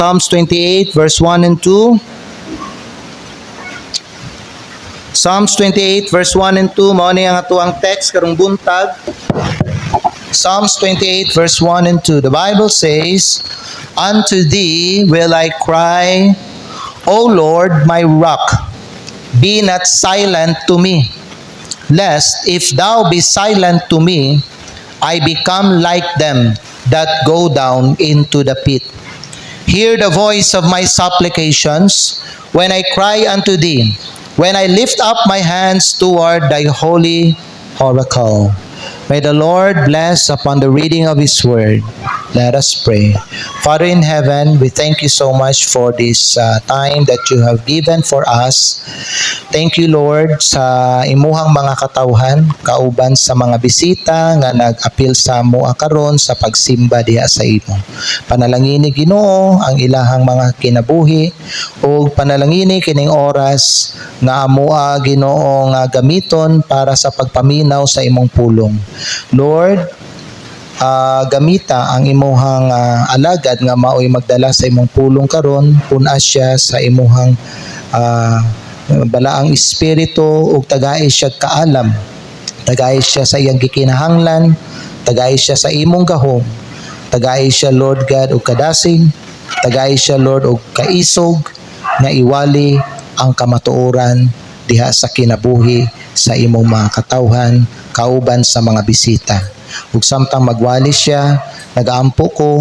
Psalms 28 verse 1 and 2. Psalms 28 verse 1 and 2 mao ni ang atuang text karong buntag. Psalms 28 verse 1 and 2. The Bible says, "Unto thee will I cry, O Lord, my rock, be not silent to me, lest if thou be silent to me, I become like them that go down into the pit. Hear the voice of my supplications when I cry unto thee, when I lift up my hands toward thy holy oracle." May the Lord bless upon the reading of His Word. Let us pray. Father in heaven, we thank you so much for this time that you have given for us. Thank you, Lord, sa imuhang mga katawhan, kauban sa mga bisita nga nag-apil sa mua karon sa pagsimba diha sa imo. Panalangini Ginoo ang ilahang mga kinabuhi o panalangini kining oras nga amoa Ginoo nga gamiton para sa pagpaminaw sa imong pulong. Lord, gamita ang imuhang alagad nga maoy magdala sa imong pulong karon, puna siya sa imuhang balaang espiritu ug tagay siya kaalam, tagay siya sa iyang gikinahanglan, tagay siya sa imong gahom, tagay siya Lord God og kadasig, tagay siya Lord og kaisog nga iwali ang kamatuoran diha sa kinabuhi sa imong mga katawhan kauban sa mga bisita. Ug samtang magwali siya, nagaampo ko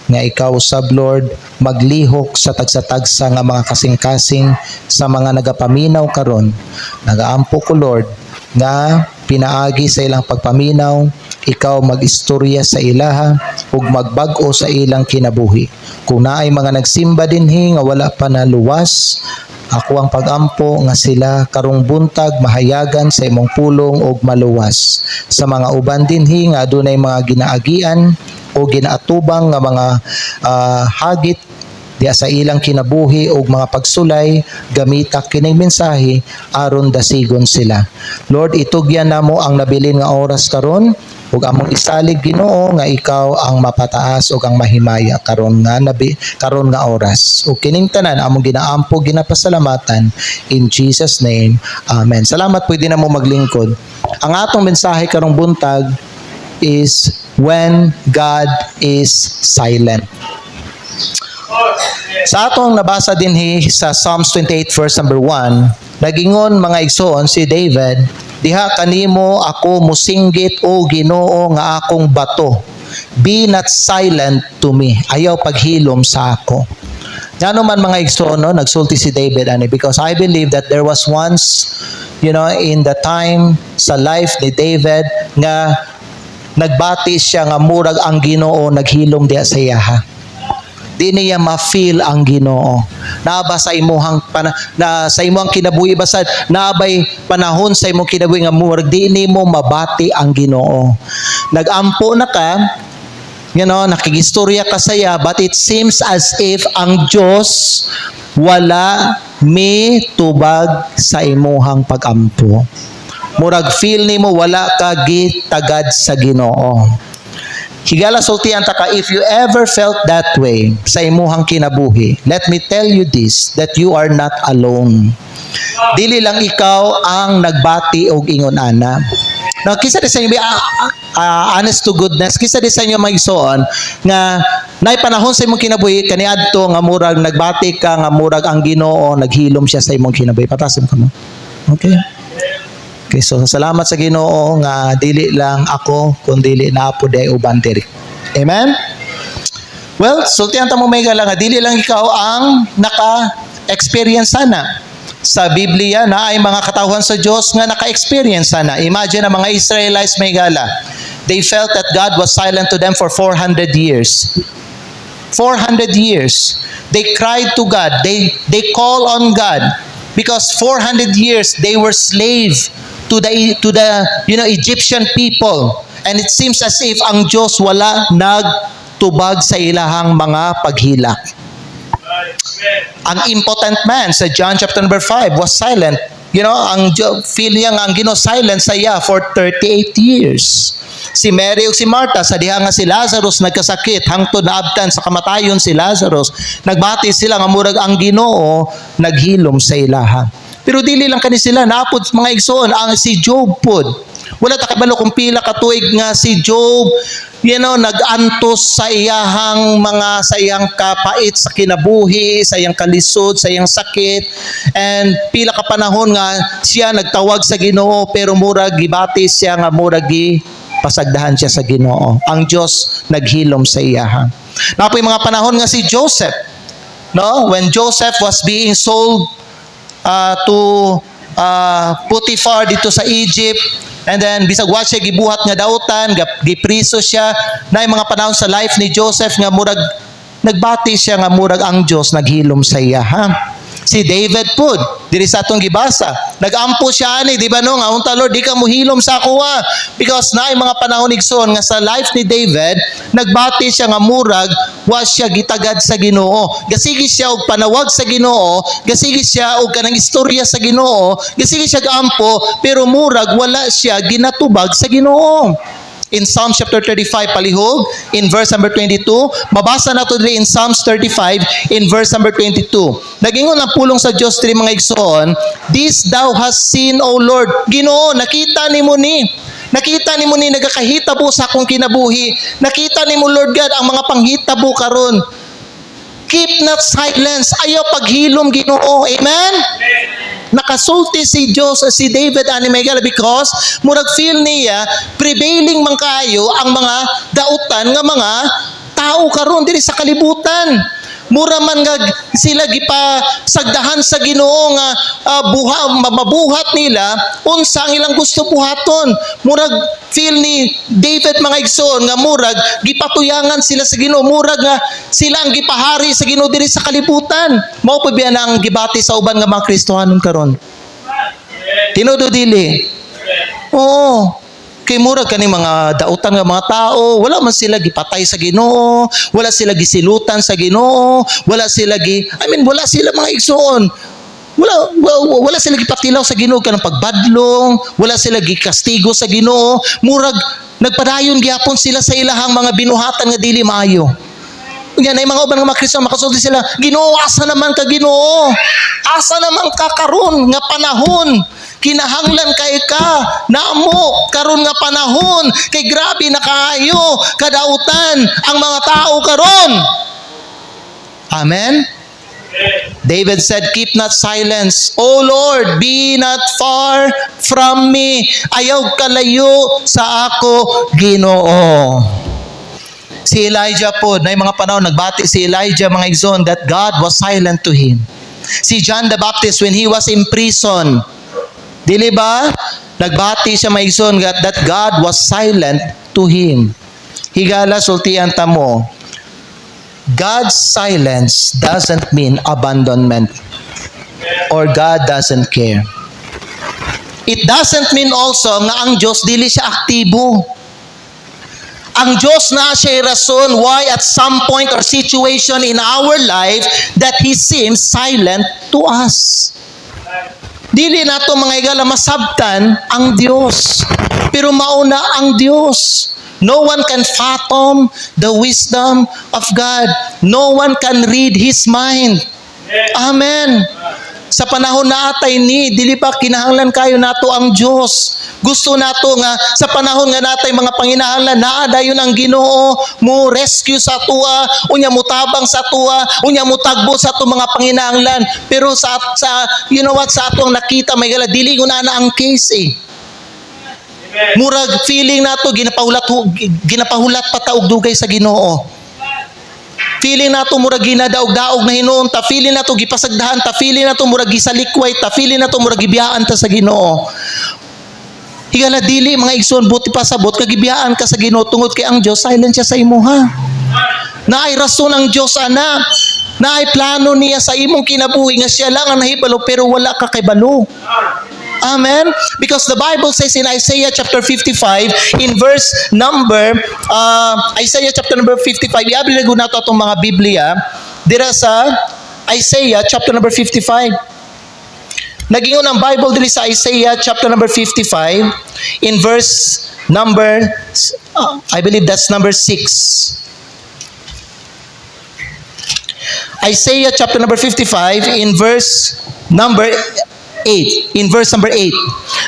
nga ikaw sab Lord maglihok sa tagsa-tagsa nga mga kasing-kasing sa mga nagapaminaw karon. Nagaampo ko Lord nga pinaagi sa ilang pagpaminaw, ikaw magistorya sa ilaha ug magbag-o sa ilang kinabuhi. Kung naay mga nagsimba dinhi nga wala pa naluwas, ako ang pagampo nga sila karong buntag mahayagan sa imong pulong og maluwas. Sa mga uban dinhi nga adunay mga ginaagian o ginaatubang nga mga hagit diya sa ilang kinabuhi og mga pagsulay, gamita kining mensahe aron dasigon sila. Lord, itugyan namo ang nabilin nga oras karon ug among isalig Ginoo nga ikaw ang mapataas ug ang mahimaya karon nga oras. Ug kining tanan among ginaampo ginapasalamatan in Jesus name. Amen. Salamat, pwede na mo maglingkod. Ang atong mensahe karong buntag is when God is silent. Sa atong nabasa dinhi sa Psalms 28 verse number 1, nagingon mga igsoon si David, "Diha kanimo ako musinggit o Ginoo nga akong bato. Be not silent to me." Ayaw paghilom sa ako. Ngano man mga igsoon, no, nagsulti si David ani, because I believe that there was once, in the time sa life ni David nga nagbati siya nga murag ang Ginoo naghilom diha sa iyaha. Di niya ma-feel ang Ginoo. Naaba sa imuhang sa imuhang kinabuhi basad naabay panahon sa imong kinabuhi nga murag di nimo mabati ang Ginoo. Nagampo na ka, nakigistorya ka saya, but it seems as if ang Dios wala mitubag sa imuhang pagampo. Murag feel nimo wala ka gitagad sa Ginoo. Higala sultian ta ka, if you ever felt that way sa imuhang kinabuhi, let me tell you this, that you are not alone. Dili lang ikaw ang nagbati og ingon ana. Now, kisa di sa inyo, honest to goodness, kisa di sa inyo maigsoon nga nay panahon sa imong kinabuhi kaniadto nga murag nagbati ka nga murag ang Ginoo naghilom siya sa imong kinabuhi. Patasim ka mo. Okay? Okay, so salamat sa Ginoo nga dili lang ako kundi na po day uban diri. Amen. Well, sultihan ta mo may nga dili lang ikaw ang naka-experience sana. Sa Biblia na ay mga katawhan sa Dios nga naka-experience sana. Imagine ang mga Israelites may gala. They felt that God was silent to them for 400 years. 400 years. They cried to God. They call on God because 400 years they were slave to the Egyptian people, and it seems as if ang Diyos wala nagtubag sa ilahang mga paghilak. Ang impotent man sa John chapter number 5 was silent feel niya nga ang Ginoo silent sa iya for 38 years. Si Mary ug si Martha sa diha nga si Lazarus nagkasakit hangtod naabtan sa kamatayon si Lazarus, nagbati sila nga murag ang Ginoo naghilom sa ilaha. Pero dili lang kani sila, naapod mga igsoon ang si Job pod. Wala ta kabalo kung pila ka tuig nga si Job nag-antos sa iyang kapait sa kinabuhi, sa iyang kalisod, sa iyang sakit, and pila ka panahon nga siya nagtawag sa Ginoo pero murag gibati siya nga murag pasagdahan siya sa Ginoo. Ang Dios naghilom sa iyaha. Napoy mga panahon nga si Joseph, when Joseph was being sold to Potiphar dito sa Egypt, and then bisag wa siya gibuhat nga dautan, gipriso siya, na mga panahon sa life ni Joseph nga murag nagbati siya nga murag ang Dios naghilom sa iya. Si David pod, diri sa atong gibasa, nagampo siya ani, di ba nga unta Lord, di ka mohilom sa kuha, because na mga panahon igsoon nga sa life ni David, nagbati siya nga murag wa siya gitagad sa Ginoo. Gasigi siya og panawag sa Ginoo, gasigi siya og kanang istorya sa Ginoo, gasigi siya gampo, pero murag wala siya ginatubag sa Ginoo. In Psalms chapter 35 palihog, in verse number 22, mabasa nato diri in Psalms 35 in verse number 22. Nagingon ang pulong sa Dios diri mga igsoon, "This thou hast seen, O Lord." Ginoo, nakita nimo ni. Nakita nimo ni nagakahitabo sa akong kinabuhi. Nakita nimo Lord God ang mga panghitabo karon. Keep not silence. Ayaw paghilom Ginoo. Amen? Nakasulti si David ani Megala, because murag feel niya prevailing man kayo ang mga dautan nga mga tao karon diri sa kalibutan. Mura man nga sila gipasagdahan sa Ginoo nga mabuhat nila unsa ang ilang gusto buhaton. Murag feel ni David mga igsoon nga murag gipatuyangan sila sa Ginoo, murag nga sila ang gipahari sa Ginoo diri sa kalibutan. Mao pa biya ang gibati sa uban nga mga Kristohanon karon. Tinuod dili. Oo. Kay murag kani mga dautan nga mga tao, wala man sila gipatay sa Ginoo, wala sila gisilutan sa Ginoo, wala sila mga igsoon. Wala sila gipatilaw sa Ginoo kanang pagbadlong, wala sila gikastigo sa Ginoo, murag nagpadayon gyapon sila sa ilahang mga binuhatan nga dili maayo. Yan ay mga uban nga mga Kristo makasulti sila, Ginoo, asa naman ka Ginoo? Asa naman ka karon nga panahon? Kinahanglan kay ka namo karon nga panahon, kay grabe na kaayo kadautan ang mga tao karon. Amen. David said, "Keep not silence, O Lord, be not far from me." Ayaw kalayo sa ako Ginoo. Si Elijah po, na mga panahon nagbati si Elijah mga igsoon that God was silent to him. Si John the Baptist, when he was in prison, dili ba? Nagbati siya maigsoon that God was silent to him. Higala sultian ta mo. God's silence doesn't mean abandonment or God doesn't care. It doesn't mean also nga ang Diyos dili siya aktibo. Ang Diyos na siya rason why at some point or situation in our life that He seems silent to us. Dili nato mga igala masabtan ang Dios, pero mauna ang Dios. No one can fathom the wisdom of God. No one can read His mind. Amen. Sa panahon na atay ni, dili ba kinahanglan kayo nato ang Dios. Gusto nato nga sa panahon nga natay mga panginahanglan naa dayon ang Ginoo mo rescue sa tuwa, unya mo tabang sa tuwa, unya mo tagbo sa ato mga panginahanglan. Pero sa sa atong nakita may gala dili guna na ang case eh. Murag feeling nato ginapahulat pa ta og dugay sa Ginoo. Feeling nato murag ginadaog-daog na hinuon ta, feeling nato gipasagdahan ta, feeling nato murag gisalikway ta, feeling nato murag gibiyaan ta sa Ginoo. Higala dili mga igsoon, buti pa sabot kagibiyaan ka sa Ginoo tungod kay ang Dios silent siya sa imuha. Naay rason ang Dios ana. Naay plano niya sa imong kinabuhi nga siya lang ang nahibalo pero wala ka kay balo. Amen? Because the Bible says in Isaiah chapter 55, in verse number, Isaiah chapter number 55, i-abligo na ito itong mga Biblia, dira sa Isaiah chapter number 55. Nagingon ang Bible diri sa Isaiah chapter number 55 in verse number I believe that's number 6. Isaiah chapter number 55 in verse number 8. In verse number 8.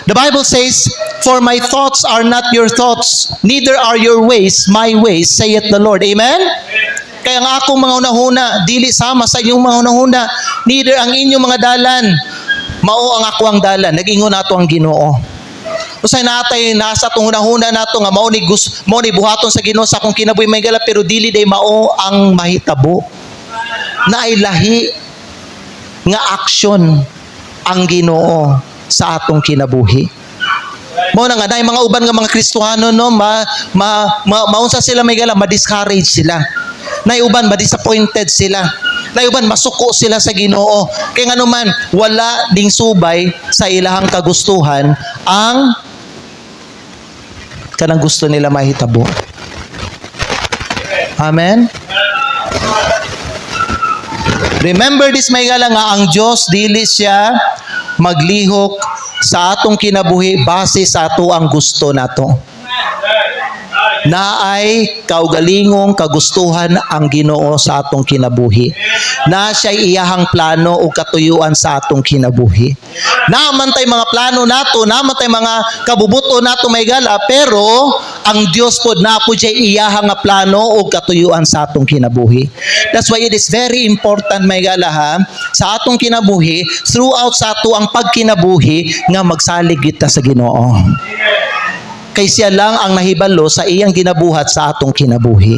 The Bible says, "For my thoughts are not your thoughts, neither are your ways my ways, saith the Lord." Amen? Kaya nga akong mga unahuna, dili sama sa inyong mga unahuna, neither ang inyong mga dalan, mao ang ako ang dalan. Nag-ingon nato ang Ginoo. Usay natay nasa atong hunahuna nato nga mao ni buhaton sa Ginoo sa akong kinabuhi may gala, pero dili day mao ang mahitabo. Naay lahi nga aksyon ang Ginoo sa atong kinabuhi. Mao na nga naay mga uban nga mga Kristiyano no maunsa sila may gala, ma-discourage sila. Naay uban ma-disappointed sila. Naay uban masuko sila sa Ginoo. Kay ngano man wala ding subay sa ilahang kagustuhan ang kanang gusto nila mahitabo. Amen. Remember this may gala nga ang Dios dili siya maglihok sa atong kinabuhi base sa ato ang gusto nato. Naay kaugalingong kagustuhan ang Ginoo sa atong kinabuhi. Na siya iyahang plano o katuyuan sa atong kinabuhi. Naman tay mga plano nato, naman tay mga kabubuto nato may gala, pero ang Dios pod na po siya iyahang nga plano o katuyuan sa atong kinabuhi. That's why it is very important may gala ha, sa atong kinabuhi, throughout sa ato ang pagkinabuhi nga magsalig kita sa Ginoo. Kay siya lang ang nahibalo sa iyang ginabuhat sa atong kinabuhi.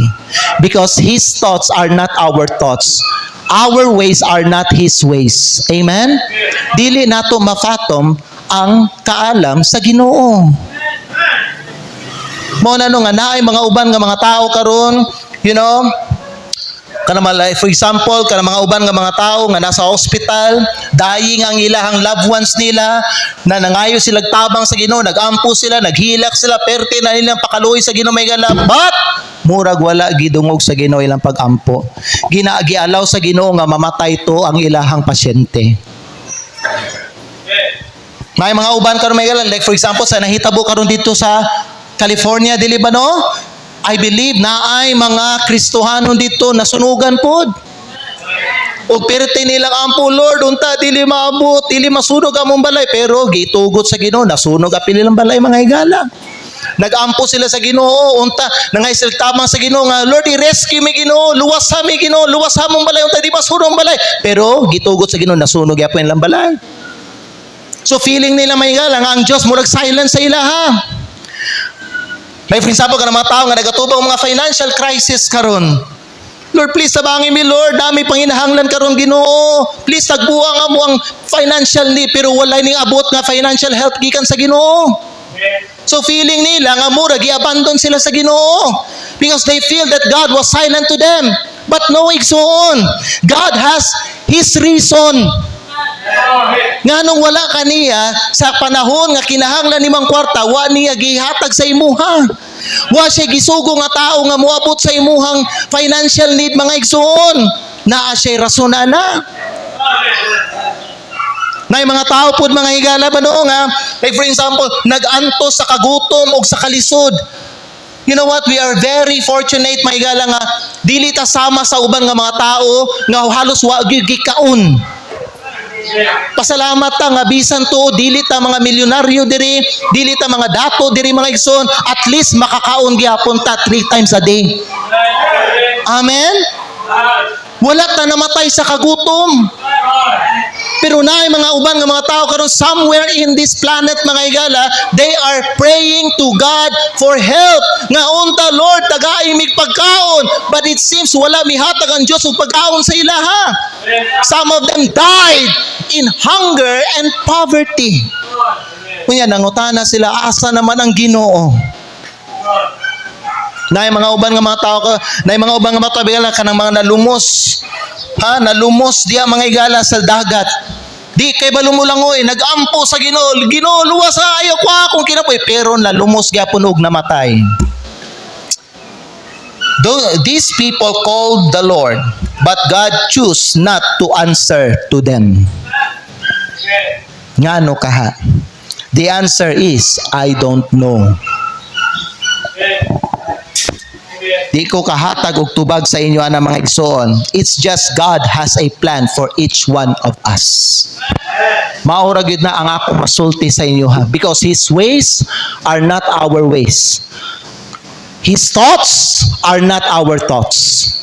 Because His thoughts are not our thoughts. Our ways are not His ways. Amen? Dili nato mafatom ang kaalam sa Ginoo. Mo na nga naay mga uban nga mga tao karon, you know, for example, kana mga uban nga mga tao nga nasa hospital, dying ang ilahang loved ones nila, na nangayo sila tabang sa Ginoo, nagampo sila, naghilak sila, perte na nilang pakaluoy sa Ginoo may gala, but murag wala gidungog sa Ginoo ilang pagampo. Ginaagi-alaw sa Ginoo nga mamatay to ang ilahang pasyente. May mga uban karon may gala, like for example sa nahitabo karon dito sa California, dili ba no? I believe na ay mga Kristohanon dito nasunugan pod. O perte nilang ampo, Lord, unta dili maabot, dili masunog among balay, pero gitugot sa Ginoo, nasunog apil nilang balay mga higala. Nagampo sila sa Ginoo, unta nangay sila tamang sa Ginoo nga, Lord, i-rescue mi Ginoo, luwas sa mi Ginoo, luwas sa among balay, unta di masunog ang balay, pero gitugot sa Ginoo, nasunog apil nilang balay. So feeling nila mga higala nga ang Dios murag silent sa ila ha. May for example ka ng mga tao nga nagatubang mga financial crisis karon. Lord, please tabangin mi Lord, dami panginahanglan karon Ginoo. Please tagbuang mo ang financial need, pero wala ning abot nga financial help gikan sa Ginoo. So feeling nila nga mura gi-abandon sila sa Ginoo because they feel that God was silent to them. But no, igsoon. God has His reason. Nganong wala kaniya sa panahon nga kinahanglan nimang kwarta, wa niya gihatag sa imuha. Wa siya gisugo nga tao nga moabot sa imuhang financial need mga igsoon. Naa siya rason ana. Nay mga tao pod mga higala ba no nga, like for example, nag-antos sa kagutom o sa kalisod. You know what? We are very fortunate mga higala nga dili ta sama sa uban nga mga tao nga halos wa gyud gikaon. Pasalamat ta nga bisan to dili ta mga milyonaryo diri, dili ta mga dato diri mga igsoon, at least makakaon gyapon ta 3 times a day. Amen. Wala ta namatay sa kagutom. Pero naay mga uban nga mga tao karon somewhere in this planet mga higala, they are praying to God for help. Nga unta Lord, tagaay mig pagkaon, but it seems wala mihatag ang Dios og pagkaon sa ilaha. Some of them died in hunger and poverty. Kunya nangutana sila, asa naman ang Ginoo? Naay mga uban nga mga tao ka, naay mga uban nga mga tabigala kanang mga nalumos. Nalumos diya mga higala sa dagat. Di kay balumulangoy, nagampo sa Ginoo. Ginoo, luwas sa ayaw ko akong kinapoy, pero nalumos gyapon og namatay. These people called the Lord, but God chose not to answer to them. Ngano kaha? The answer is, I don't know. Di ko kahatag og tubag sa inyo ana mga igsoon. It's just God has a plan for each one of us. Maura gyud na ang ako masulti sa inyo ha, because His ways are not our ways. His thoughts are not our thoughts.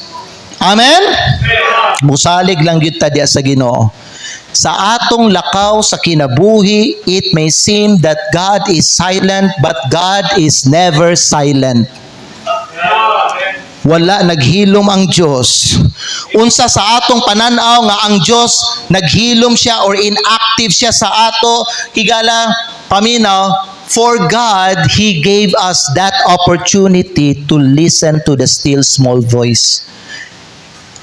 Amen? Musalig lang gyud ta diya sa Ginoo. Sa atong lakaw sa kinabuhi, it may seem that God is silent, but God is never silent. Wala naghilom ang Diyos. Unsa sa atong pananaw nga ang Diyos naghilom siya or inactive siya sa ato, higala paminaw, for God, He gave us that opportunity to listen to the still small voice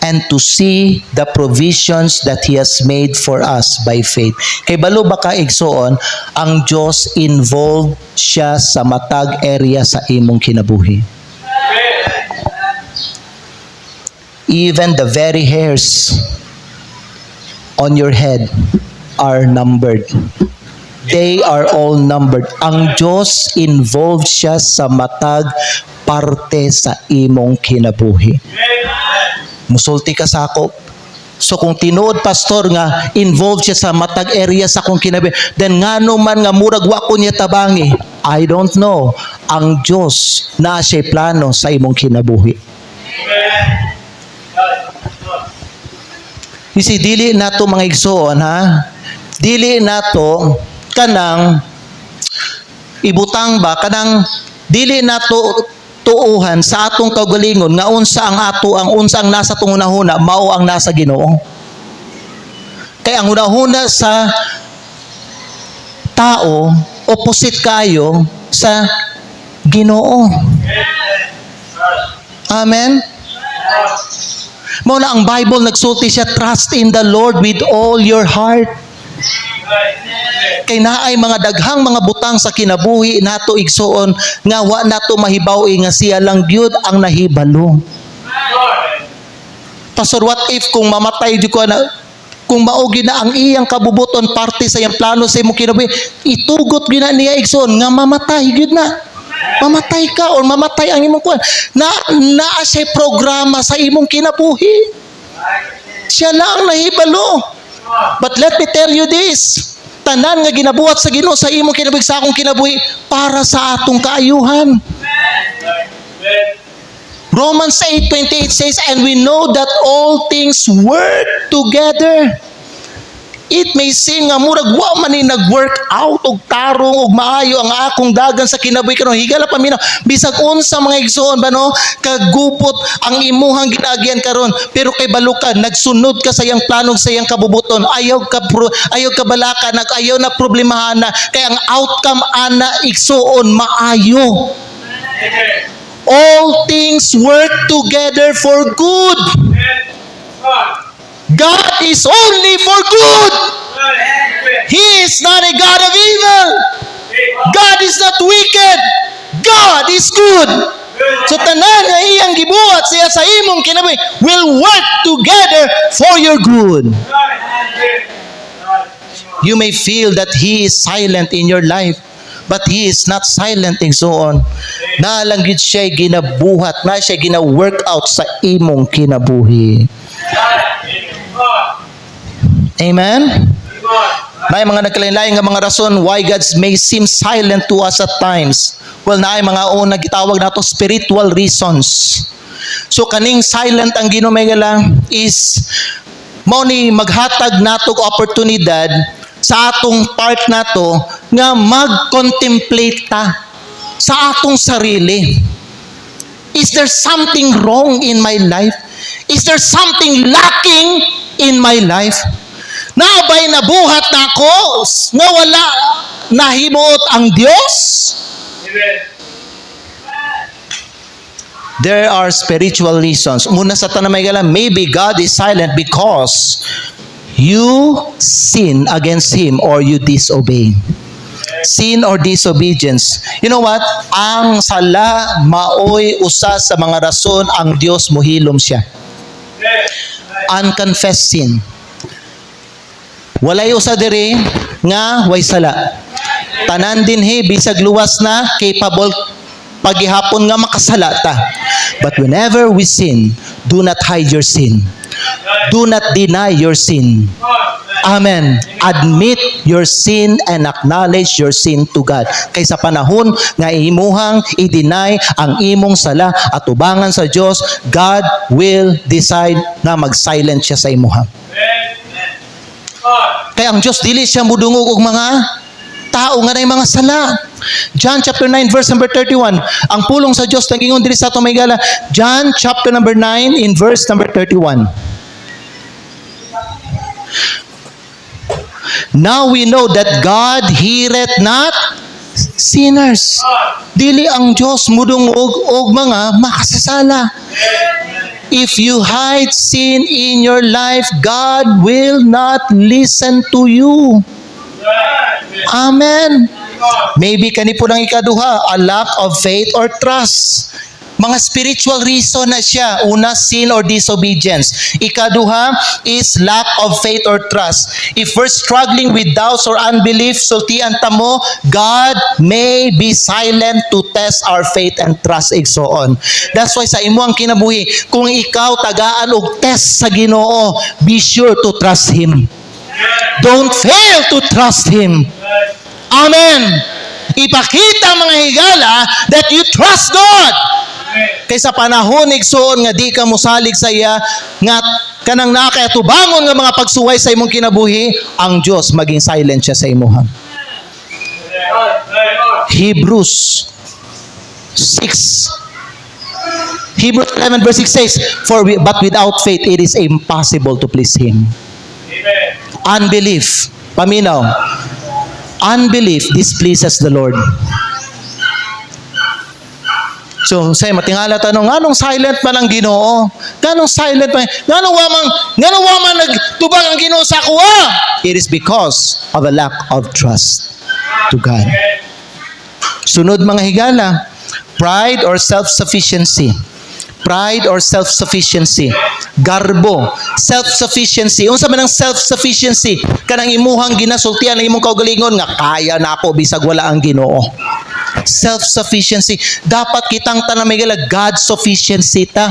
and to see the provisions that He has made for us by faith. Kay balo ba ka igsoon, ang Diyos involved siya sa matag area sa imong kinabuhi. Even the very hairs on your head are numbered. They are all numbered. Ang Diyos involved siya sa matag parte sa imong kinabuhi. Musulti ka sa ako. So kung tinuod pastor nga involved siya sa matag area sa akong kinabuhi, then ngano man nga murag wa ko niya tabangi, I don't know. Ang Diyos na siya plano sa imong kinabuhi. You see, dili nato mga igsoon ha. Dili nato kanang ibutang ba kanang dili nato tuuhan sa atong kaugalingon nga unsa ang ato ang unsa ang nasa tong hunahuna mao ang nasa Ginoo. Kay ang hunahuna sa tao opposite kayo sa Ginoo. Amen. Mao na ang Bible nagsulti siya, trust in the Lord with all your heart. Kay naay mga daghang mga butang sa kinabuhi nato igsoon nga wa nato mahibaw nga siya lang gyud ang nahibalo. Pastor, what if kung mamatay jud ko na, kung maugi na ang iyang kabubuton parte sa iyang plano sa imong kinabuhi, itugot gyud na niya igsoon nga mamatay gyud na. Mamatay ka or mamatay ang imong kuan. Naa siya programa sa imong kinabuhi. Siya lang nahibalo. But let me tell you this, tanan nga ginabuhat sa Ginoo sa imong kinabuhi, sa akong kinabuhi, para sa atong kaayuhan. Romans 8:28 says, and we know that all things work together. It may seem nga murag wa man ni nag-work out og tarong og maayo ang akong dagan sa kinabuhi karon, higala paminaw bisag unsa mga igsoon ba no, kagupot ang imuhang ginagyan karon, pero kay balukan nagsunod ka sa iyang plano sa iyang kabubuton, ayaw ka balaka, ayaw na problemahan na, kay ang outcome ana igsoon maayo. All things work together for good. God is only for good. He is not a God of evil. God is not wicked. God is good. So tanan nga iyang gibuhat siya sa imong kinabuhi will work together for your good. You may feel that He is silent in your life, but He is not silent and so on. Nalanggit siya ginabuhat, na siya gina-work out sa imong kinabuhi. Amen? May mga nagkalain-lain nga mga rason why God may seem silent to us at times. Well, naay mga una gitawag nato spiritual reasons. So kaning silent ang Ginoo is mao ni maghatag nato oportunidad sa atong part nato nga mag-contemplate ta sa atong sarili. Is there something wrong in my life? Is there something lacking in my life? Naabay nabuhat na ako nga wala nahimuot ang Diyos? There are spiritual reasons. Muna sa tanamay gala, maybe God is silent because you sin against Him or you disobey. Sin or disobedience. You know what? Ang sala maoy usa sa mga rason ang Dios mohilom siya. Unconfessed sin. Walay usa diri nga way sala. Tanan dinhi bisag luwas na capable paghihapon nga makasala ta. But whenever we sin, do not hide your sin. Do not deny your sin. Amen. Admit your sin and acknowledge your sin to God. Kay sa panahon nga imuhang i-deny ang imong sala at ubangan sa Dios, God will decide na mag-silent siya sa imuha. Kaya ang Dios dili siya mudungog og mga tao nga nay mga sala. John chapter 9 verse number 31. Ang pulong sa Dios nagingon diri sa atong may gala. John chapter number 9 in verse number 31. Now we know that God heareth not sinners. Dili ang Dios mudungog og mga makasasala. If you hide sin in your life, God will not listen to you. Amen. Maybe kani po ng ikaduha, a lack of faith or trust. Mga spiritual reason na siya. Una, sin or disobedience. Ikaduha is lack of faith or trust. If we're struggling with doubts or unbelief, sultian ta mo, God may be silent to test our faith and trust, and so on. That's why sa imo ang kinabuhi, kung ikaw tagaan og test sa Ginoo, be sure to trust Him. Don't fail to trust Him. Amen. Ipakita mga higala that you trust God. Kaysa panahon igsoon nga di ka mosalig sa iya nga kanang nakayatubangon nga mga pagsuway sa imong kinabuhi, ang Dios maging silent siya sa imuha. Hebrews 11 verse 6 says, but without faith it is impossible to please Him. Unbelief, paminaw. Unbelief displeases the Lord. So, say matingala tanong, nganong silent man ang Ginoo? Nganong silent man? Nganong wa man nagtubag ang Ginoo sa kuha? It is because of a lack of trust to God. Sunod mga higala, pride or self-sufficiency. Pride or self-sufficiency. Garbo, self-sufficiency. Unsa man ang self-sufficiency? Kanang imuhang ginasultian ang imong kaugalingon nga kaya na ako bisag wala ang Ginoo. Self-sufficiency. Dapat kitang tanamigala God sufficiency ta.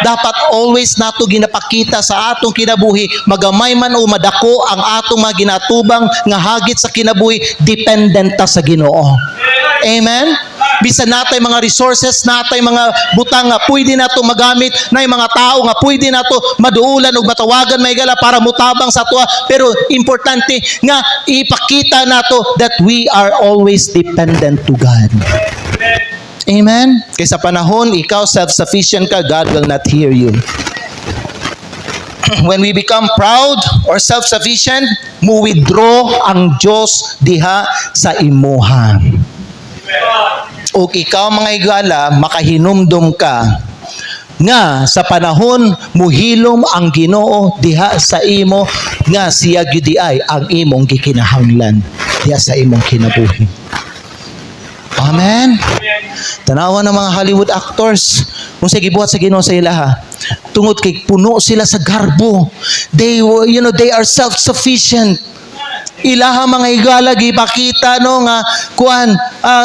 Dapat always nato ginapakita sa atong kinabuhi, magamay man o madako ang atong mga ginatubang nga hagit sa kinabuhi, dependent ta sa Ginoo. Amen? Bisan natay mga resources, natay mga butang nga pwede nato magamit, nay mga tao nga pwede nato maduulan ug matawagan may gala para mutabang sa tuwa, pero importante nga ipakita nato that we are always dependent to God. Amen? Kaysa panahon ikaw self-sufficient ka, God will not hear you. When we become proud or self-sufficient, mo withdraw ang Dios diha sa imuha. O ikaw mga higala, makahinumdum ka nga sa panahon muhilom ang Ginoo diha sa imo nga siya gyud ay ang imong gikinahanglan diha sa imong kinabuhi. Amen. Tanawa ng mga Hollywood actors kung sa gibuhat sa Ginoo sa ilaha, tungod kay puno sila sa garbo. They are self-sufficient. Ilaha mga higala gipakita no nga kuan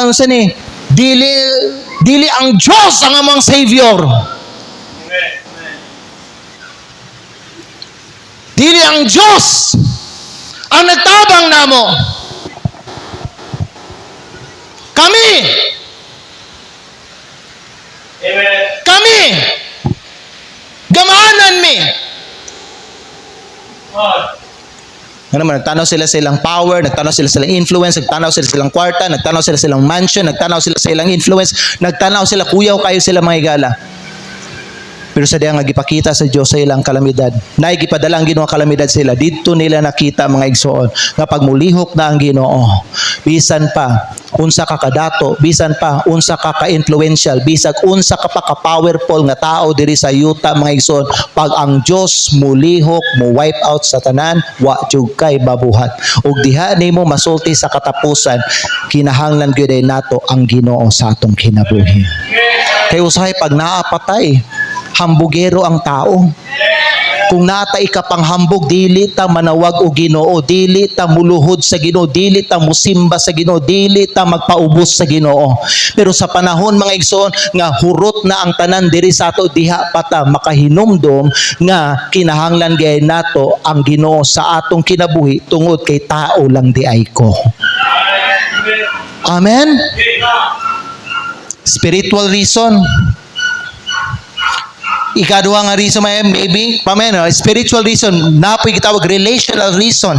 unsa ni dili ang Dios ang among Savior. Dili ang Dios ang nagtabang namo. Kami. Amen. Kami. Gamaanan mi. Ano naman, nagtanaw sila silang power, nagtanaw sila silang influence, nagtanaw sila silang kwarta, nagtanaw sila silang mansion, nagtanaw sila silang influence, nagtanaw sila kuyaw kayo sila mga higala. Pero sa diya nga gipakita sa Dios sa ilang kalamidad, na gipadala ang Ginoo kalamidad sila, dito nila nakita mga igsoon nga pag mulihok na ang Ginoo, bisan pa unsa ka kadato, bisan pa unsa ka ka-influential, bisag unsa ka pa ka-powerful nga tao diri sa yuta mga igsoon, pag ang Dios mulihok, mo wipe out sa tanan, wa jud kay babuhat. Ug diha nimo masulti sa katapusan, kinahanglan gyud nato ang Ginoo sa atong kinabuhi. Kay usahay pag naapatay, hambugero ang tao. Kung natay ka panghambog, dili ta manawag o Ginoo, dili ta muluhod sa Ginoo, dili ta musimba sa Ginoo, dili ta magpaubos sa Ginoo. Pero sa panahon mga igsoon nga hurot na ang tanan diri sa ato, diha pa ta makahinumdom nga kinahanglan gay nato ang Ginoo sa atong kinabuhi tungod kay tao lang di ay ko. Amen. Spiritual reason. Ikaduha nga reason maybe pameno, spiritual reason, napoy gitawag relational reason.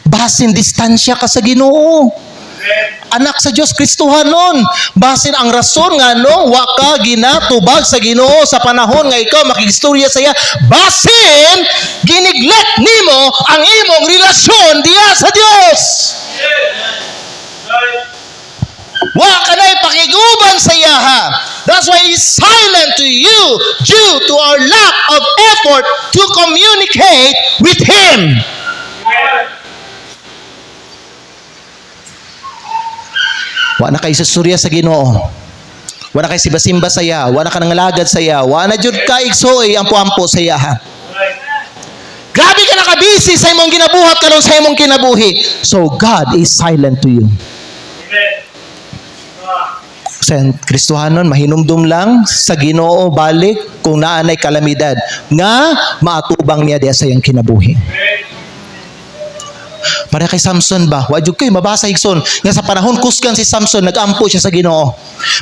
Basin distansya ka sa Ginoo. Anak sa Dios Kristohanon. Basin ang rason nga no wa ka ginatubag sa Ginoo sa panahon nga ikaw makigistorya saya, basin giniglek nimo ang imong relasyon diha sa Dios. Wa kanay pakiguban sa iya ha. That's why He's silent to you due to our lack of effort to communicate with Him. Wa na kay susuriya sa Ginoo. Wa na kay simba-simba sa iya. Wa na ka nangalagad sa iya. Wa na jud ka igsoy ang puampo sa iya ha. Grabe ka nakabisi sa imong ginabuhat karon sa imong kinabuhi. So God is silent to you. Sa Kristohanon, mahinumdum lang sa Ginoo balik kung naanay kalamidad nga maatubang niya diya sa iyang kinabuhi. Para kay Samson ba, wa jud kay mabasa igsoon nga sa panahon kusgan si Samson nagampo siya sa Ginoo.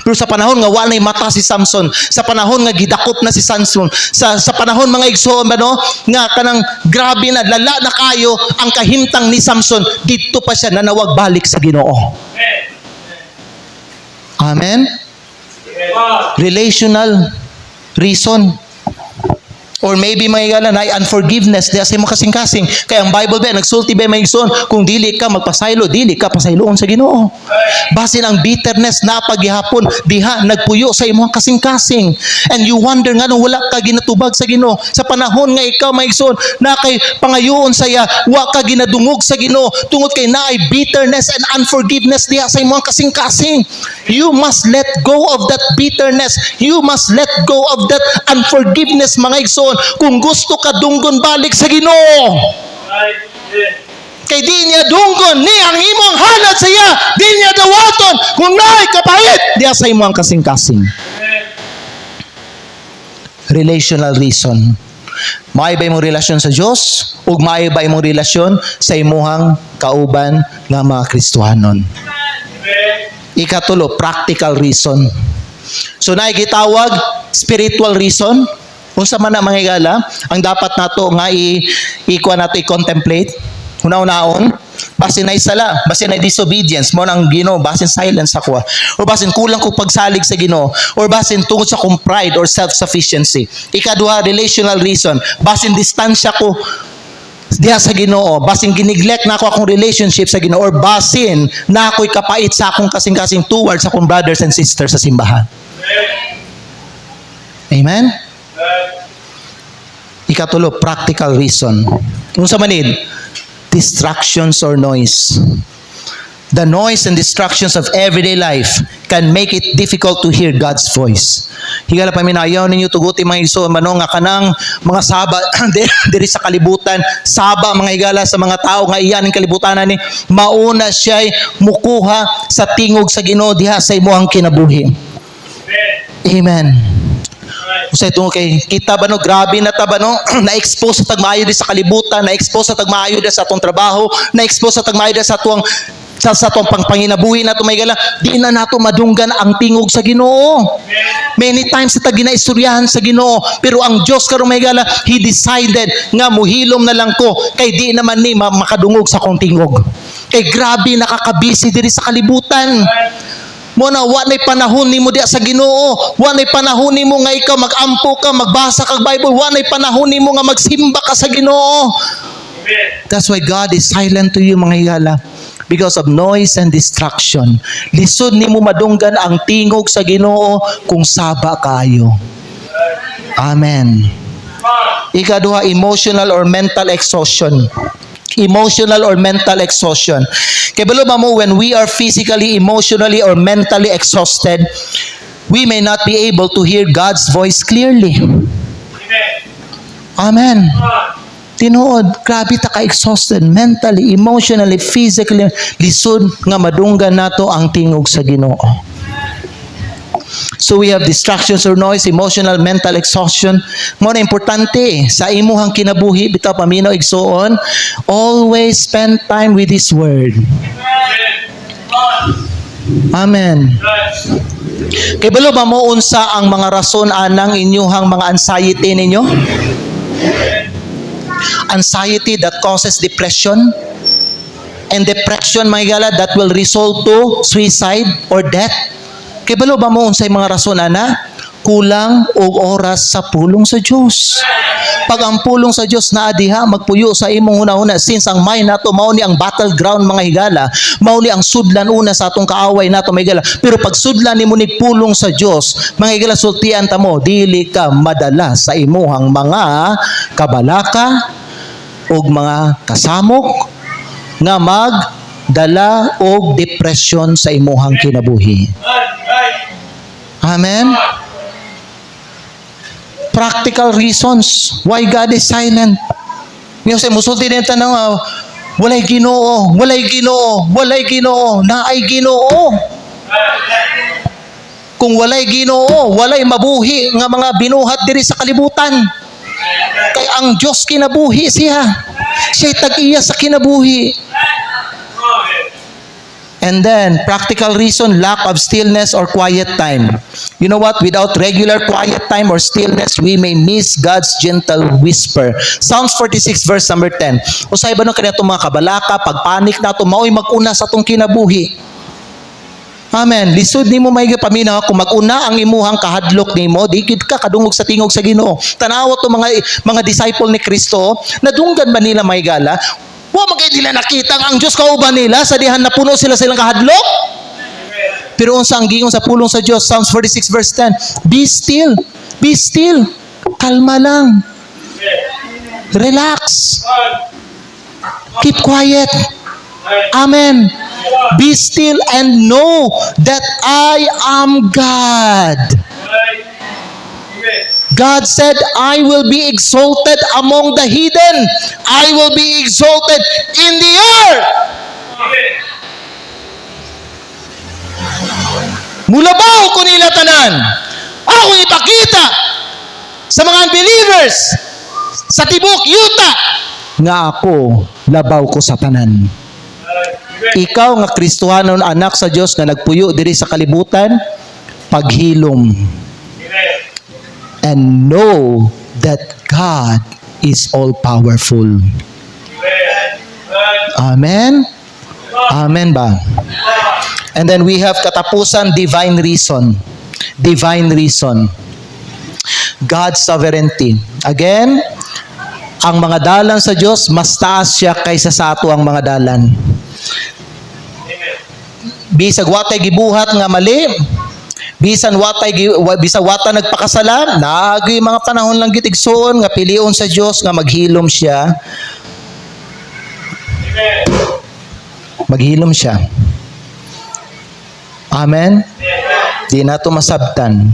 Pero sa panahon nga walay mata si Samson, sa panahon nga gidakop na si Samson, sa panahon mga igsoon ba no, nga kanang grabe na lala na kayo ang kahimtang ni Samson, didto pa siya nanawag balik sa Ginoo. Amen? Relational reason. Or maybe may galan ay unforgiveness diya sa imong kasing-kasing. Kaya ang Bible ba nagsulti ba may igsoon kung dili ka magpasaylo, dili ka pasayloon sa Ginoo. Basin ang bitterness na paghihapon diha nagpuyo sa imong kasing-kasing. And you wonder nga nung wala ka ginatubag sa Ginoo. Sa panahon nga ikaw may igsoon na kay pangayoon saya, wa ka ginadungog sa Ginoo tungod kay naay bitterness and unforgiveness diha sa imong kasing-kasing. You must let go of that bitterness. You must let go of that unforgiveness mga igsoon kung gusto ka dunggon balik sa Ginoo. Kay di niya dunggon ni ang imong hanad sa iya, di niya dawaton kung naay kapait diya sa imong kasing-kasing. Relational reason. Maay ba imong relasyon sa Dios ug maay ba imong relasyon sa imuhang kauban nga mga Kristohanon. Ikatulo, practical reason. So naay gitawag spiritual reason. Unsa man na mga higala, ang dapat nato nga ikuha nato i-contemplate, una-unaon, basin na isala, basin na disobedience, mo nang Ginoo, basin silence ako, or basin kulang ko pagsalig sa Ginoo, or basin tungod sa kong pride or self-sufficiency. Ikaduha, relational reason, basin distansya ko diha sa Ginoo, basin giniglek na ako akong relationship sa Ginoo, or basin na ako'y kapait sa akong kasing-kasing towards sa akong brothers and sisters sa simbahan. Amen? Ikatulo, practical reason. Unsa manid? Distractions or noise. The noise and distractions of everyday life can make it difficult to hear God's voice. Higala pa minayaw ninyo tuguti mga igsoon manong nga kanang mga saba diri sa kalibutan, saba mga higala sa mga tao nga iyan ning kalibutanan ni mauna siya'y mukuha sa tingog sa Ginoo diha sa imong kinabuhi. Amen. Usay tungo kay kita ba no, grabe na ta ba no, na-expose sa tagmaayo sa kalibutan, na-expose sa tagmaayo sa atong trabaho, na-expose sa tagmaayo sa atong sa atong pangpanginabuhi nato may gala, di na nato madunggan ang tingog sa Ginoo. Many times sa ginaistoryahan sa Ginoo, pero ang Dios karon may gala, He decided nga muhilom na lang ko kay di naman ni makadungog sa kong tingog. Kay grabe nakakabisi diri sa kalibutan. Mo na wa nay panahon nimo diha sa Ginoo, wa nay panahon nimo nga ikaw magampo ka, magbasa kag Bible, wa nay panahon nimo nga magsimba ka sa Ginoo. That's why God is silent to you mga higala, because of noise and distraction. Lisod nimo madunggan ang tingog sa Ginoo kung saba kayo. Amen. Ikaduha, emotional or mental exhaustion. Emotional or mental exhaustion. Kaya balo ba mo, when we are physically, emotionally, or mentally exhausted, we may not be able to hear God's voice clearly. Amen. Tinuod, grabe ta ka-exhausted mentally, emotionally, physically, lisod nga madunggan nato ang tingog sa Ginoo. So we have distractions or noise, emotional, mental exhaustion. Mo na importante sa imuhang kinabuhi bitaw paminaw igsoon, always spend time with His Word. Amen. Kay balo ba mo unsa ang mga rason anang inyuhang mga anxiety ninyo? Anxiety that causes depression, and depression, mga gala, that will result to suicide or death. Kay balo ba mo unsay mga rason ana? Kulang og oras sa pulong sa Dios. Pag ang pulong sa Dios naa diha, magpuyo sa imong hunahuna, since ang mind nato mao ni ang battleground, mga higala, mao ni ang sudlan una sa atong kaaway nato, mga higala. Pero pag sudlan nimo ni pulong sa Dios, mga higala, sultian ta mo, dili ka madala sa imuhang mga kabalaka og mga kasamok nga magdala og depression sa imuhang kinabuhi. Amen. Practical reasons why God is silent. Ngayon sa musulti din tanong, walay Ginoo, walay Ginoo, walay Ginoo, naay Ginoo. Kung walay Ginoo, walay mabuhi nga mga binuhat diri sa kalibutan. Kay ang Dios kinabuhi siya. Siya'y tag-iya sa kinabuhi. And then, practical reason, lack of stillness or quiet time. You know what? Without regular quiet time or stillness, we may miss God's gentle whisper. Psalms 46 verse number 10. Usay ba nung kanito mga kabalaka, pagpanik na ito, mao'y mag-una sa itong kinabuhi. Amen. Lisod nimo may paminaw kung mag-una ang imuhang kahadlok nimo, dikit ka kadungog sa tingog sa Ginoo. Tanawa to mga disciple ni Kristo, nadunggan ba nila may gala? Wa magay nila nakita ang Dios kauban nila sa dihan na puno sila silang kahadlok. Pero unsa ang giingon sa pulong sa Dios, Psalms 46 verse 10, be still, be still, kalma lang, relax, keep quiet. Amen. Be still and know that I am God. God said, I will be exalted among the heathen. I will be exalted in the earth. Mulabaw ko nila tanan. Ako ipakita sa mga unbelievers sa tibok yuta nga ako labaw ko sa tanan. Ikaw nga Kristohanon, anak sa Dios nga nagpuyo diri sa kalibutan, paghilom. And know that God is all-powerful. Amen? Amen ba? And then we have katapusan, divine reason. Divine reason. God's sovereignty. Again, ang mga dalan sa Diyos, mas taas siya kaysa sa ato ang mga dalan. Bisag watay gibuhat nga mali, bisag wata nagpakasala, naagi mga panahon lang gitigsoon nga pilion sa Dios nga maghilom siya. Maghilom siya. Amen. Di nato masabtan.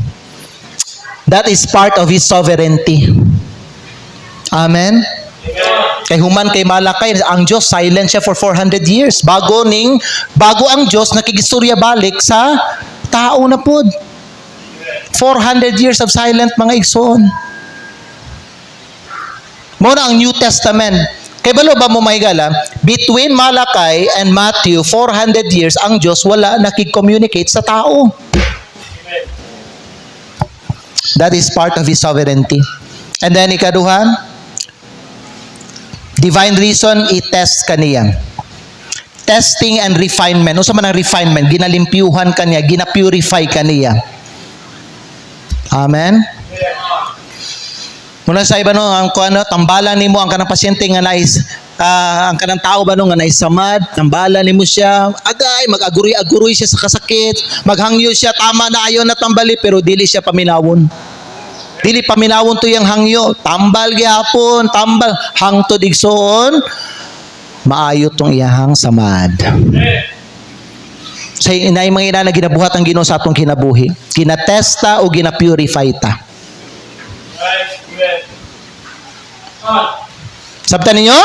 That is part of His sovereignty. Amen. Kay human kay Malakay, ang Diyos silent siya for 400 years. Bago ang Diyos nakigistorya balik sa tao na pod. 400 years of silent, mga igsoon. Muna ang New Testament. Kay balo ba mo mahigala? Between Malakay and Matthew, 400 years, ang Diyos wala nakig-communicate sa tao. That is part of His sovereignty. And then ikaduhan, divine reason, i-test kaniya. Testing and refinement. Ano sa man ang refinement? Ginalimpyuhan kaniya, ginapurify kaniya. Amen? Muna sa iba no, ang tambalan nimo ang kanang pasyente nga nais, ang kanang tao ba no nga naisamad, tambalan nimo siya, agay, mag-aguri-aguri siya sa kasakit, maghangyo siya, tama na ayon na tambali, pero dili siya paminawon. Dili paminawon to yung hangyo. Tambal gyapon, tambal. Hangtod igsoon, maayo tong iyahang samad. Sa inay mga ina na ginabuhat ang Ginoo sa atong kinabuhi. Ginatesta o ginapurify ta. Sabtan ninyo?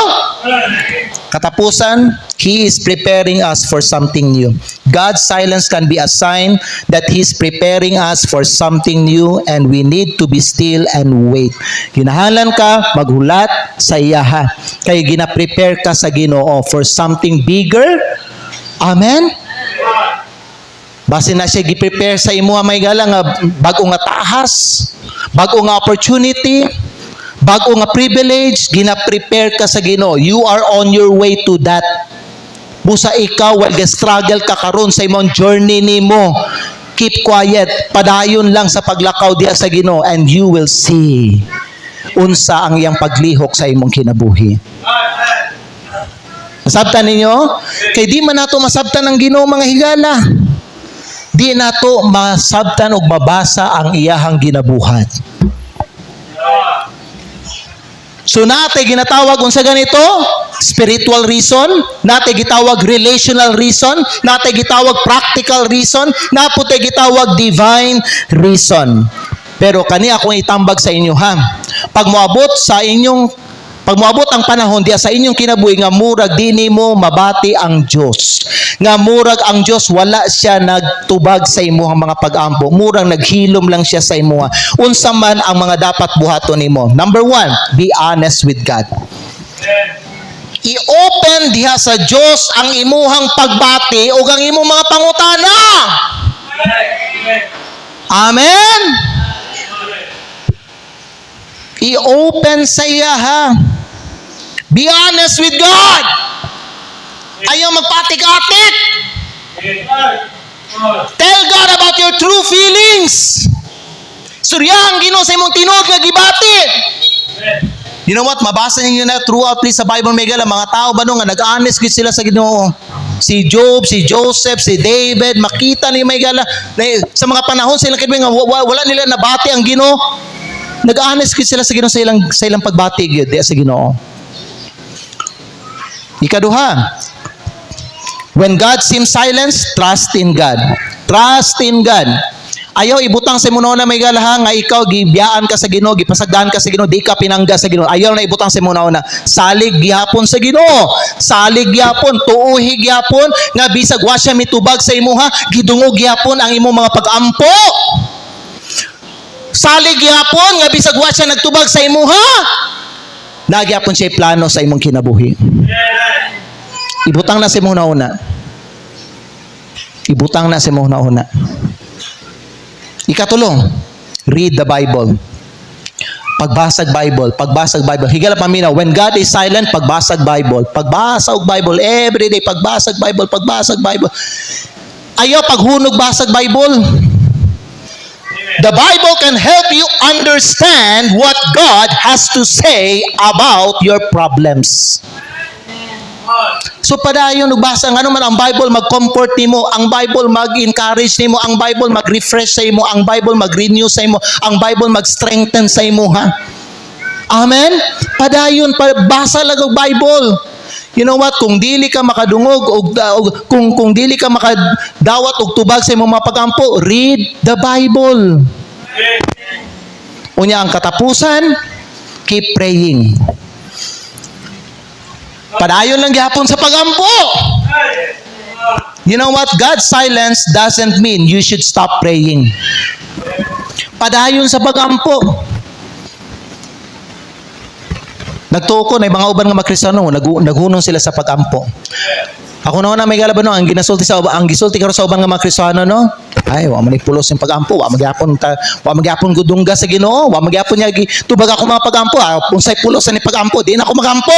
Katapusan, He is preparing us for something new. God's silence can be a sign that He's preparing us for something new, and we need to be still and wait. Ginahalan ka, maghulat sa iya ha. Kaya gina-prepare ka sa Ginoo for something bigger. Amen? Base na siya gi-prepare sa imo may gala nga bago nga tahas, bago nga opportunity, bago nga privilege, gina-prepare ka sa Ginoo. You are on your way to that. Busa ikaw, while struggle ka karon sa imong journey nimo, keep quiet, padayon lang sa paglakaw diha sa Ginoo, and you will see unsa ang iyang paglihok sa imong kinabuhi. Masabtan ninyo? Kay di man nato masabtan ang Ginoo mga higala. Di nato masabtan o mabasa ang iyahang ginabuhat. So nate ginatawag unsa ganito? Spiritual reason, nate gitawag relational reason, nate gitawag practical reason, napote gitawag divine reason. Pero kani akong itambag sa inyo ha. Pag moabot ang panahon diya sa inyong kinabuhi nga murag di nimo mabati ang Dios. Nga murag ang Dios wala siya nagtubag sa imong mga pag-ampo. Murag naghilom lang siya sa imo. Unsa man ang mga dapat buhaton nimo? Number 1, be honest with God. I-open diha sa Dios ang imuhang pagbati o ang imong mga pangutana. Amen. I-open sa iya ha. Be honest with God. Ayaw magpatik-atik. Tell God about your true feelings. Suryang Ginoo sa imong tinuod nga gibati. You know what? Mabasa niyo na throughout sa Bible may gala mga tao ba nga nag-honest gid sila sa Ginoo. Si Job, si Joseph, si David, makita niyo may gala sa mga panahon sila kay nga wala nila nabati ang Ginoo. Nag-honest gid sila sa Ginoo sa ilang pagbati gyud sa Ginoo. Ikaduha, when God seems silence, trust in God. Trust in God. Ayaw ibutang sa muno na may galaha nga ikaw gibiyaan ka sa Ginoo, gipasagdan ka sa Ginoo, di ka pinangga sa Ginoo. Ayaw na ibutang sa muno na salig gihapon sa Ginoo. Salig gihapon, tuuhi gihapon nga bisag wa siya mitubag sa imuha, gidungog gihapon ang imong mga pag-ampo. Salig gihapon nga bisag wa siya nagtubag sa imuha. Nagyapon siya plano sa imong kinabuhi. Ibutang na si mo una. Ibutang na si mo una. Ikatulong, read the Bible. Pagbasag Bible, pagbasag Bible. Higala paminaw, when God is silent, pagbasag Bible. Pagbasag Bible, every day, pagbasag Bible, pagbasag Bible. Ayaw paghunog basag Bible. The Bible can help you understand what God has to say about your problems. So padayon ugbasa ano man ang Bible mag-comfort nimo, ang Bible mag-encourage nimo, ang Bible mag-refresh sa imo, ang Bible mag-renew sa imo, ang Bible mag-strengthen sa imo ha. Amen. Padayon basa lang og Bible. You know what? Kung dili ka makadungog og kung dili ka makadawat og tubag sa imong mga pagampo, read the Bible. Unya ang katapusan, keep praying. Padayon lang gihapon sa pagampo. You know what? God's silence doesn't mean you should stop praying. Padayon sa pagampo. Nagtuko na mga uban nga mga Kristiyano, naghunong sila sa pagampo. Ako na may galaba no, ang gisulti karon sa uban nga mga Kristiyano no. Ay, wa man ipulos yung pagampo, wa magyapon gudungga sa Ginoo, wa magyapon niya tubag ako mga pagampo, unsay pulos ni pagampo, di na ako magampo.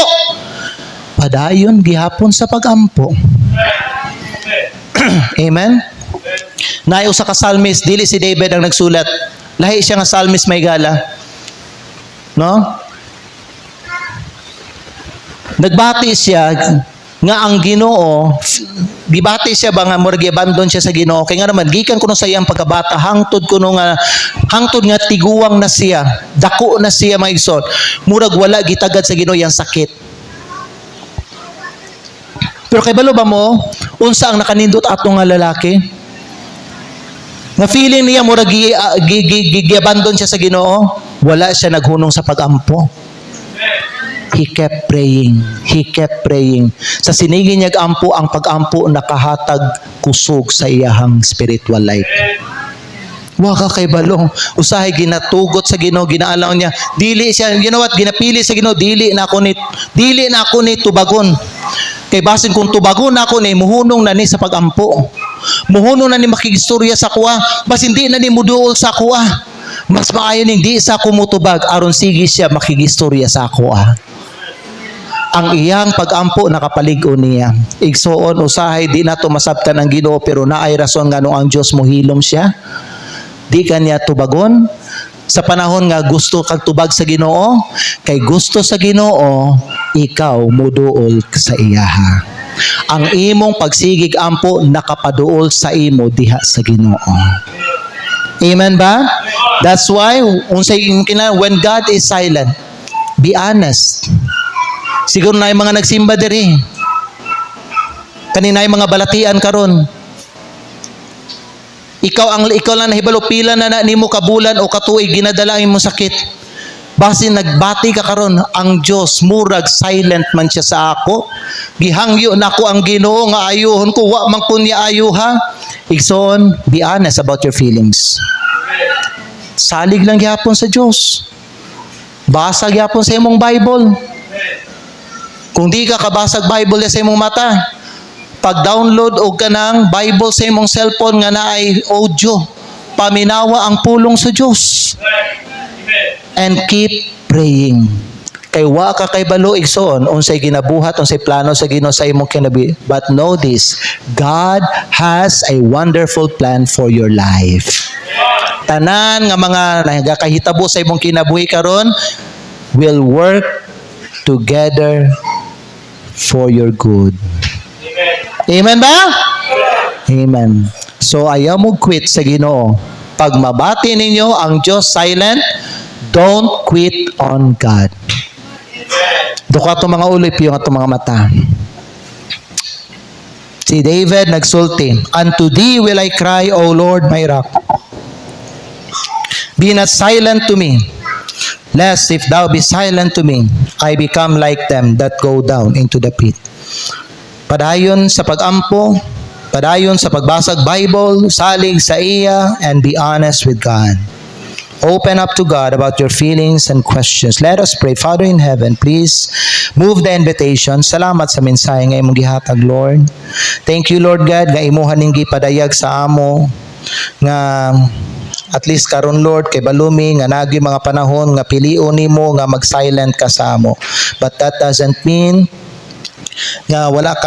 Padayon gihapon sa pagampo. Amen. Naay usa ka psalmist, dili si David ang nagsulat. Lahi siya nga psalmist may gala. No? Nagbati siya nga ang Ginoo, gibati siya ba nga murag abandon siya sa Ginoo kay nga naman gikan kuno sa iyang pagkabata hangtod nga tiguwang na siya, dako na siya mga igsoon. Murag wala gitagad sa Ginoo yang sakit. Pero kay balo ba mo, unsa ang nakanindot ato nga lalaki? Nga feeling niya murag giabandon siya sa Ginoo, wala siya naghunong sa pagampo. he kept praying. He kept praying. Sa sinigi niya ampo, ang pag-ampo nakahatag kusog sa iyahang spiritual life. Wa ka kay balong usahay ginatugot sa Ginoo, ginaalaw niya dili siya, you know what, ginapili sa Ginoo, dili na ako ni tubagon, kay basin kung tubagon ako ni muhunong na ni sa pagampo, muhunong na ni makigistorya sa kuha, bas hindi na ni muduol sa kuha, mas maayo ning di sa kumutubag aron sige siya makigistorya sa kuha. Ang iyang pagampo nakapalig-o niya. Igsoon usahay di na to masabtan ang Ginoo, pero naay rason ngano ang Dios mohilom siya. Di kanya tubagon sa panahon nga gusto kag tubag sa Ginoo, kay gusto sa Ginoo ikaw muduol sa iyaha. Ang imong pagsigig ampo nakapaduol sa imo diha sa Ginoo. Amen ba? That's why when God is silent, be honest. Siguro na yung mga nagsimba diri, kanina yung mga balatian karon, ikaw lang nahibalo pila na nimo kabulan o katuig ginadala mo sakit. Basin nagbati ka karon, ang Dios murag silent man siya sa ako. Gihangyo nako ang Ginoo nga ayuhon ko, wa man kun niya ayuha. Igsoon, be honest about your feelings. Salig lang gyapon sa Dios. Basa gyapon sa imong Bible. Kung di ka kabasag Bible sa imong mata, pag-download og kanang Bible sa imong cellphone nga naay audio, paminawa ang pulong sa Dios. And keep praying. Kay wa ka kay balo igsoon unsay ginabuhat, unsay plano sa Ginoo sa imong kinabuhi. But know this, God has a wonderful plan for your life. Tanan nga mga nagakahitabo sa imong kinabuhi karon will work together for your good. Amen ba? Amen. So ayaw mo quit sa Ginoo. Pag mabati ninyo ang Diyos silent, don't quit on God. Duka itong mga ulip yung itong mga mata. Si David nagsulti, unto thee will I cry, O Lord, my rock. Be not silent to me, lest if thou be silent to me, I become like them that go down into the pit. Padayon sa pagampo, padayon sa pagbasag Bible, salig sa iya, and be honest with God. Open up to God about your feelings and questions. Let us pray. Father in heaven, please move the invitation. Salamat sa mensahe nga imong gihatag, Lord. Thank you, Lord God, nga imuhan ning gipadayag sa amo nga at least karon, Lord, kay balumi nga nagi mga panahon nga pilion nimo nga mag-silent ka sa amo. But that doesn't mean nga wala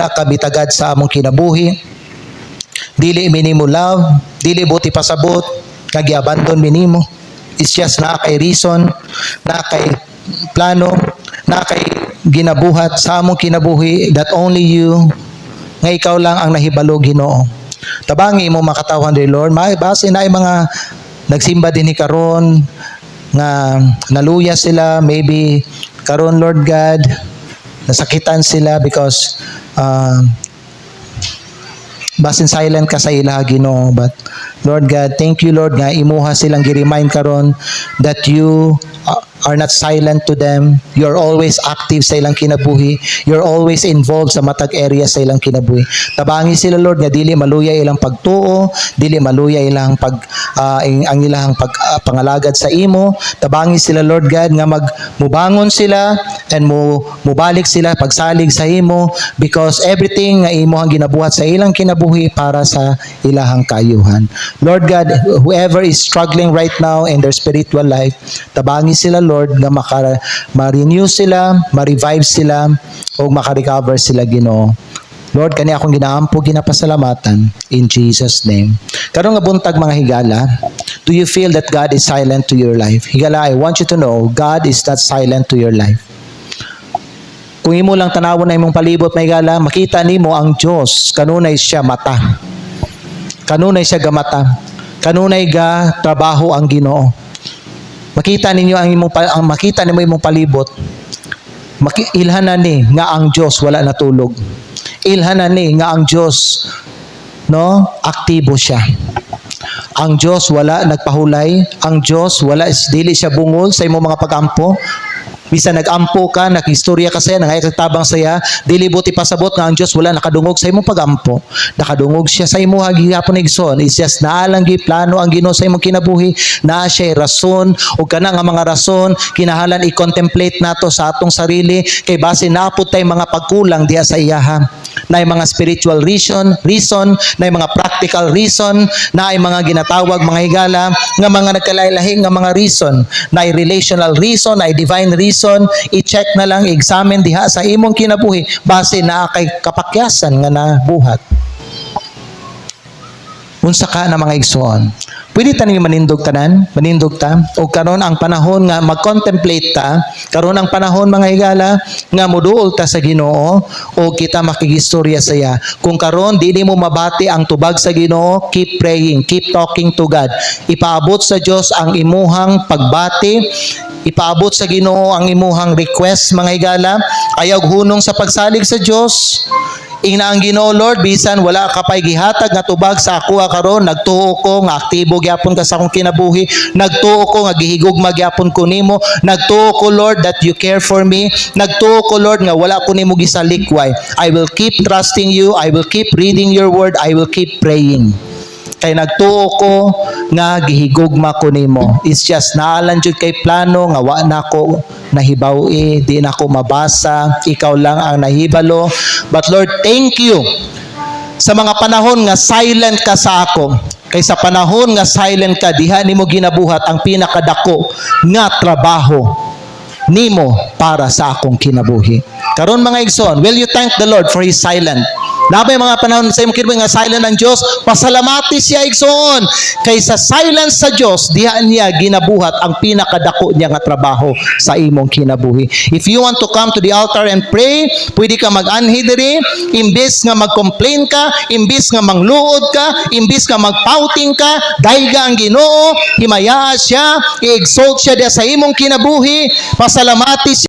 ka bitagad sa among kinabuhi, dili minimo love, dili buti pasabot nga gi-abandon minimo. It's just na kay reason, na kay plano, na kay ginabuhat sa among kinabuhi that only you, nga ikaw lang ang nahibalo, Ginoo. Tabangi mo makatawan, dear Lord. Base na ay mga nagsimba din ni karon nga naluya sila, maybe karon, Lord God, nasakitan sila because basin silent ka sa ila, Ginoo. But Lord God, thank you, Lord, nga imuha silang gi-remind karon that you are not silent to them. You're always active sa ilang kinabuhi. You're always involved sa matag area sa ilang kinabuhi. Tabangi sila, Lord, nga dili maluya ilang pagtuo, dili maluya ilang ang ilang pangalagad sa imo. Tabangi sila, Lord God, nga mubangon sila and mubalik sila pagsalig sa imo, because everything nga imo ang ginabuhat sa ilang kinabuhi para sa ilahang kaayuhan. Lord God, whoever is struggling right now in their spiritual life, tabangi sila, Lord, nga ma-renew sila, ma-revive sila, o maka-recover sila, Ginoo. Lord, kani akong ginaampo, ginapasalamatan in Jesus' name. Karong nga buntag, mga higala, do you feel that God is silent to your life? Higala, I want you to know, God is not silent to your life. Kung imo lang tanawon na imong palibot, may higala, makita nimo ang Diyos, kanunay siya mata. Kanunay siya gamata. Kanunay ga trabaho ang Ginoo. Makita ninyo makita nimo imong palibot. Ilhanan ni nga ang Dios wala natulog. Ilhanan ni nga ang Dios aktibo siya. Ang Dios wala nagpahulay, ang Dios wala dili siya bungol sa imong mga pagampo. bisan nagampo ka, nakistorya ka saya, nangay kagtabang saya, dili buti pasabot nga ang Dios wala nakadungog sa imong pagampo. Nakadungog siya sa imo hagihapon igsoon. It's just naalang gi plano ang Ginoo sa imong kinabuhi, naa siya rason ug kana nga mga rason kinahanglan i-contemplate nato sa atong sarili kay base naapod tay mga pagkulang diha sa iyaha. Naay mga spiritual reason, naay mga practical reason, naay mga ginatawag mga higala nga mga nagkalahi-lahi nga mga reason, naay relational reason, naay divine reason. I-check na lang, examine diha sa imong kinabuhi base naa kay kapakyasan nga nabuhat. Unsa ka na mga igsoon? Pwede ta ninyo manindog ta. O karon ang panahon nga mag-contemplate ta, karon ang panahon mga higala nga moduol ta sa Ginoo o kita makigistorya saya. Kung karon dili mo mabati ang tubag sa Ginoo, keep praying, keep talking to God. Ipaabot sa Dios ang imuhang pagbati, ipaabot sa Ginoo ang imuhang request mga higala. Ayaw hunong sa pagsalig sa Dios. Ina ang Ginoo, Lord, bisan wala ka pay gihatag nga tubag sa ako karon, nagtuo ko nga aktibo gyapon ka sa akong kinabuhi, nagtuo ko nga gihigugma gyapon ko nimo, nagtuo ko Lord that you care for me, nagtuo ko Lord nga wala ko nimo gisalikway. I will keep trusting you, I will keep reading your word, I will keep praying. Kay nagtuo ko nga gihigugma ko nimo. It's just naalan jud kay plano nga wa na ko nahibaw-i, di na ko mabasa, ikaw lang ang nahibalo. But Lord, thank you sa mga panahon nga silent ka sa ako. Kay sa panahon nga silent ka, diha nimo ginabuhat ang pinakadako nga trabaho nimo para sa akong kinabuhi. Karon mga igsoon, will you thank the Lord for His silent? Nabay mga panahon sa imong kinabuhi nga silent ang Dios, pasalamati siya igsoon. Kay sa silence sa Dios, diha niya ginabuhat ang pinakadako niya nga trabaho sa imong kinabuhi. If you want to come to the altar and pray, pwede ka mag-anhi diri, imbes nga mag-complain ka, imbes nga mangluod ka, imbes nga magpouting ka, dayga ang Ginoo, himaya siya, i-exalt siya diha sa imong kinabuhi, pasalamati siya.